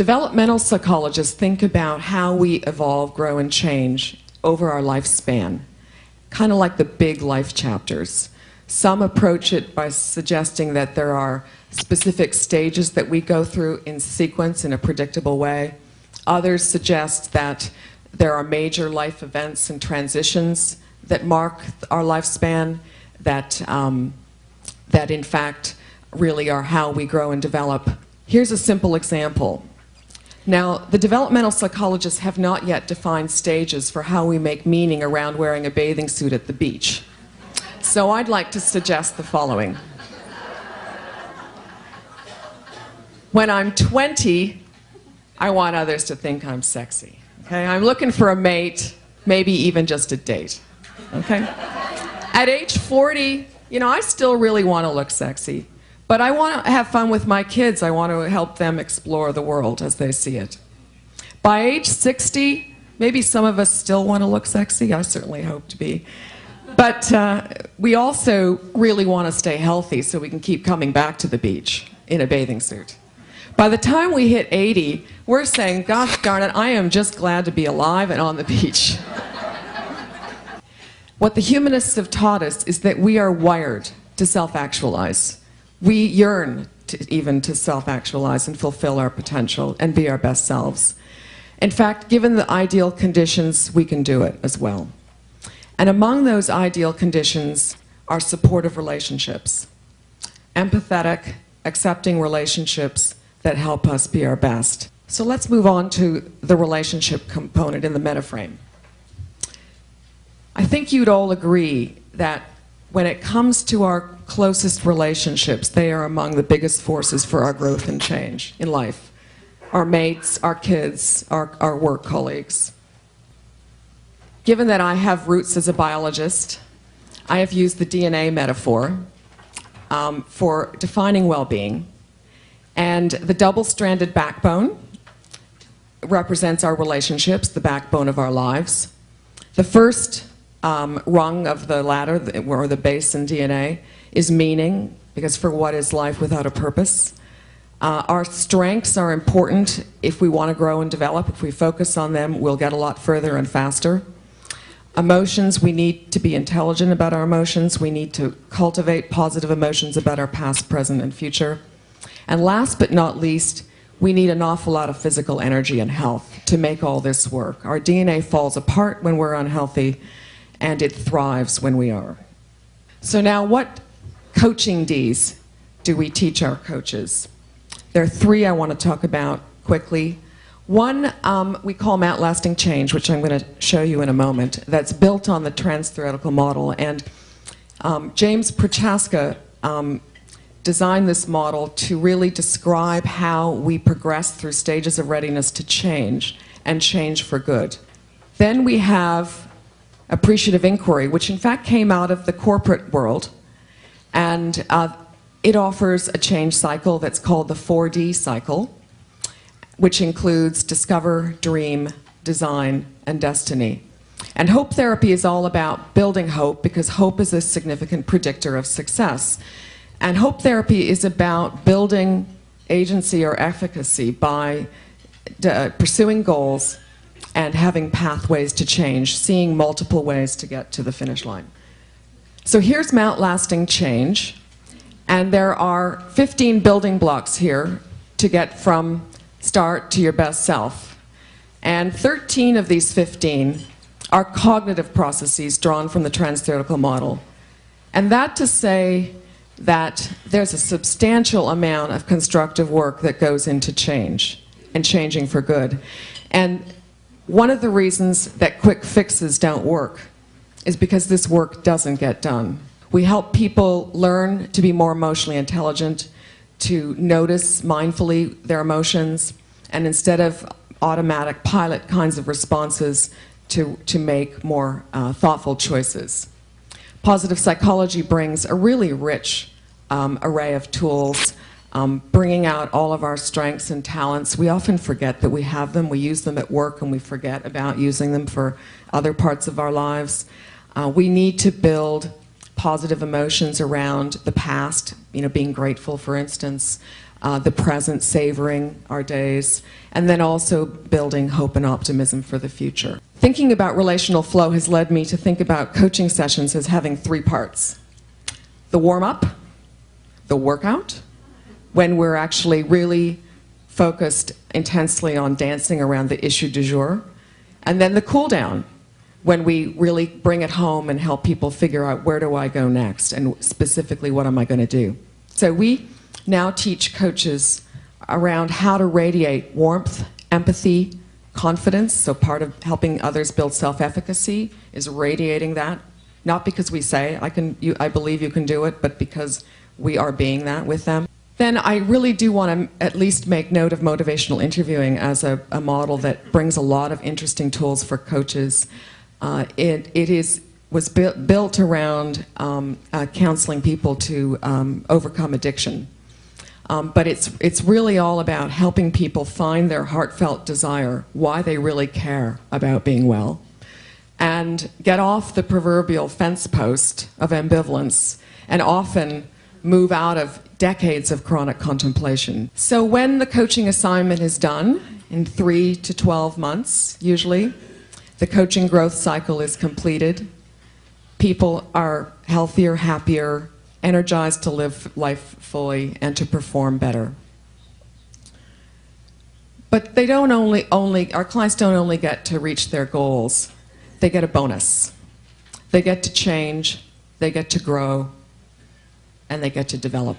Developmental psychologists think about how we evolve, grow, and change over our lifespan, kind of like the big life chapters. Some approach it by suggesting that there are specific stages that we go through in sequence in a predictable way. Others suggest that there are major life events and transitions that mark our lifespan, that in fact really are how we grow and develop. Here's a simple example. Now, the developmental psychologists have not yet defined stages for how we make meaning around wearing a bathing suit at the beach. So I'd like to suggest the following. When I'm 20, I want others to think I'm sexy. Okay? I'm looking for a mate, maybe even just a date. Okay? At age 40, I still really want to look sexy. But I want to have fun with my kids. I want to help them explore the world as they see it. By age 60, maybe some of us still want to look sexy. I certainly hope to be. But we also really want to stay healthy so we can keep coming back to the beach in a bathing suit. By the time we hit 80, we're saying, gosh darn it, I am just glad to be alive and on the beach. What the humanists have taught us is that we are wired to self-actualize. We yearn even to self-actualize and fulfill our potential and be our best selves. In fact, given the ideal conditions, we can do it as well. And among those ideal conditions are supportive relationships, empathetic, accepting relationships that help us be our best. So let's move on to the relationship component in the metaframe. I think you'd all agree that when it comes to our closest relationships, they are among the biggest forces for our growth and change in life. Our mates, our kids, our work colleagues. Given that I have roots as a biologist, I have used the DNA metaphor for defining well-being. And the double-stranded backbone represents our relationships, the backbone of our lives. The first rung of the ladder, or the base in DNA, is meaning, because for what is life without a purpose? Our strengths are important if we want to grow and develop. If we focus on them, we'll get a lot further and faster. Emotions, we need to be intelligent about our emotions. We need to cultivate positive emotions about our past, present, and future. And last but not least, we need an awful lot of physical energy and health to make all this work. Our DNA falls apart when we're unhealthy, and it thrives when we are. So now, what coaching Ds do we teach our coaches? There are three I want to talk about quickly. One we call outlasting change, which I'm going to show you in a moment, that's built on the trans-theoretical model. And James Prochaska designed this model to really describe how we progress through stages of readiness to change, and change for good. Then we have appreciative inquiry, which in fact came out of the corporate world, and it offers a change cycle that's called the 4D cycle, which includes discover, dream, design, and destiny. And hope therapy is all about building hope, because hope is a significant predictor of success. And hope therapy is about building agency or efficacy by pursuing goals and having pathways to change, seeing multiple ways to get to the finish line. So here's outlasting change, and there are 15 building blocks here to get from start to your best self. And 13 of these 15 are cognitive processes drawn from the trans-theoretical model. And that to say that there's a substantial amount of constructive work that goes into change, and changing for good. And one of the reasons that quick fixes don't work is because this work doesn't get done. We help people learn to be more emotionally intelligent, to notice mindfully their emotions, and instead of automatic pilot kinds of responses, to make more thoughtful choices. Positive psychology brings a really rich array of tools, bringing out all of our strengths and talents. We often forget that we have them. We use them at work and we forget about using them for other parts of our lives. We need to build positive emotions around the past, being grateful, for instance, the present, savoring our days, and then also building hope and optimism for the future. Thinking about relational flow has led me to think about coaching sessions as having three parts. The warm-up, the workout, when we're actually really focused intensely on dancing around the issue du jour, and then the cool-down, when we really bring it home and help people figure out where do I go next, and specifically what am I going to do. So we now teach coaches around how to radiate warmth, empathy, confidence. So part of helping others build self-efficacy is radiating that, not because we say, I believe you can do it, but because we are being that with them. Then I really do want to at least make note of motivational interviewing as a model that brings a lot of interesting tools for coaches. It was built around counseling people to overcome addiction. But it's really all about helping people find their heartfelt desire, why they really care about being well, and get off the proverbial fence post of ambivalence, and often move out of decades of chronic contemplation. So when the coaching assignment is done, in 3 to 12 months usually, the coaching growth cycle is completed. People are healthier, happier, energized to live life fully and to perform better. But they don't our clients don't only get to reach their goals, they get a bonus. They get to change, they get to grow, and they get to develop.